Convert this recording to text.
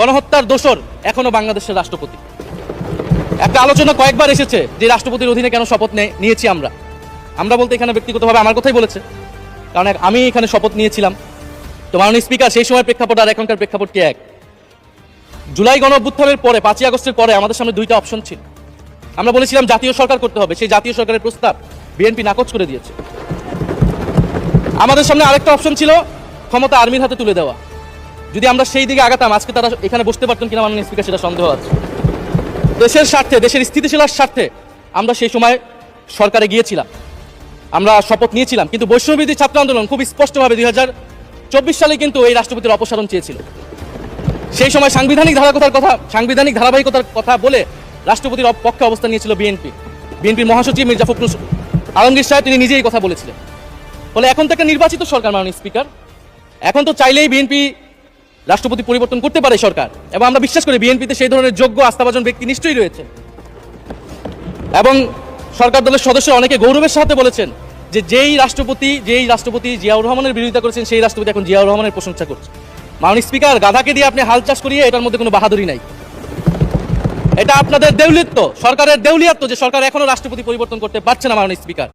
গণহত্যার দোষর এখনো বাংলাদেশের রাষ্ট্রপতি। একটা আলোচনা কয়েকবার এসেছে যে রাষ্ট্রপতির অধীনে কেন শপথ নিয়েছি আমরা বলতে এখানে ব্যক্তিগতভাবে আমার কথাই বলেছে, কারণ আমি এখানে শপথ নিয়েছিলাম। তো মাননীয় স্পিকার, সেই সময় প্রেক্ষাপট আর এখনকার প্রেক্ষাপট কি এক? জুলাই গণঅভ্যুত্থানের পরে 5ই আগস্টের পরে আমাদের সামনে দুইটা অপশন ছিল। আমরা বলেছিলাম জাতীয় সরকার করতে হবে, সেই জাতীয় সরকারের প্রস্তাব বিএনপি নাকচ করে দিয়েছে। আমাদের সামনে আরেকটা অপশন ছিল ক্ষমতা আর্মির হাতে তুলে দেওয়া। যদি আমরা সেই দিকে আগাতাম আজকে তারা এখানে বসতে পারতেন কিনা মাননীয় স্পিকার সেটা সন্দেহ আছে। দেশের স্বার্থে, দেশের স্থিতিশীলার স্বার্থে আমরা সেই সময় সরকারে গিয়েছিলাম, আমরা শপথ নিয়েছিলাম। কিন্তু বৈষম্যবিরোধী ছাত্র আন্দোলন খুব স্পষ্টভাবে 2024 সালে কিন্তু এই রাষ্ট্রপতির অপসারণ চেয়েছিল। সেই সময় সাংবিধানিক ধারাবাহিকতার কথা বলে রাষ্ট্রপতির পক্ষে অবস্থান নিয়েছিল বিএনপির মহাসচিব মির্জা ফখরুল আলমগীর সাহেব, তিনি নিজেই কথা বলেছিলেন। ফলে এখন তো একটা নির্বাচিত সরকার মাননীয় স্পিকার, এখন তো চাইলেই বিএনপি রাষ্ট্রপতি পরিবর্তন করতে পারে সরকার, এবং আমরা বিশ্বাস করি বিএনপিতে সেই ধরনের যোগ্য আস্থাভাজন ব্যক্তি নিশ্চয়ই রয়েছে। এবং সরকার দলের সদস্য অনেকে গৌরবের সাথে বলেছেন যে যেই রাষ্ট্রপতি জিয়াউর রহমানের বিরোধিতা করেছেন সেই রাষ্ট্রপতি এখন জিয়াউর রহমানের প্রশংসা করছে। মাননীয় স্পিকার, গাধাকে দিয়ে আপনি হাল চাষ করিয়ে এটার মধ্যে কোনো বাহাদুরি নাই। এটা আপনাদের দেউলিয়ত্ব, সরকারের দেউলিয়াত্ব যে সরকার এখনো রাষ্ট্রপতি পরিবর্তন করতে পারছে না মাননীয় স্পিকার।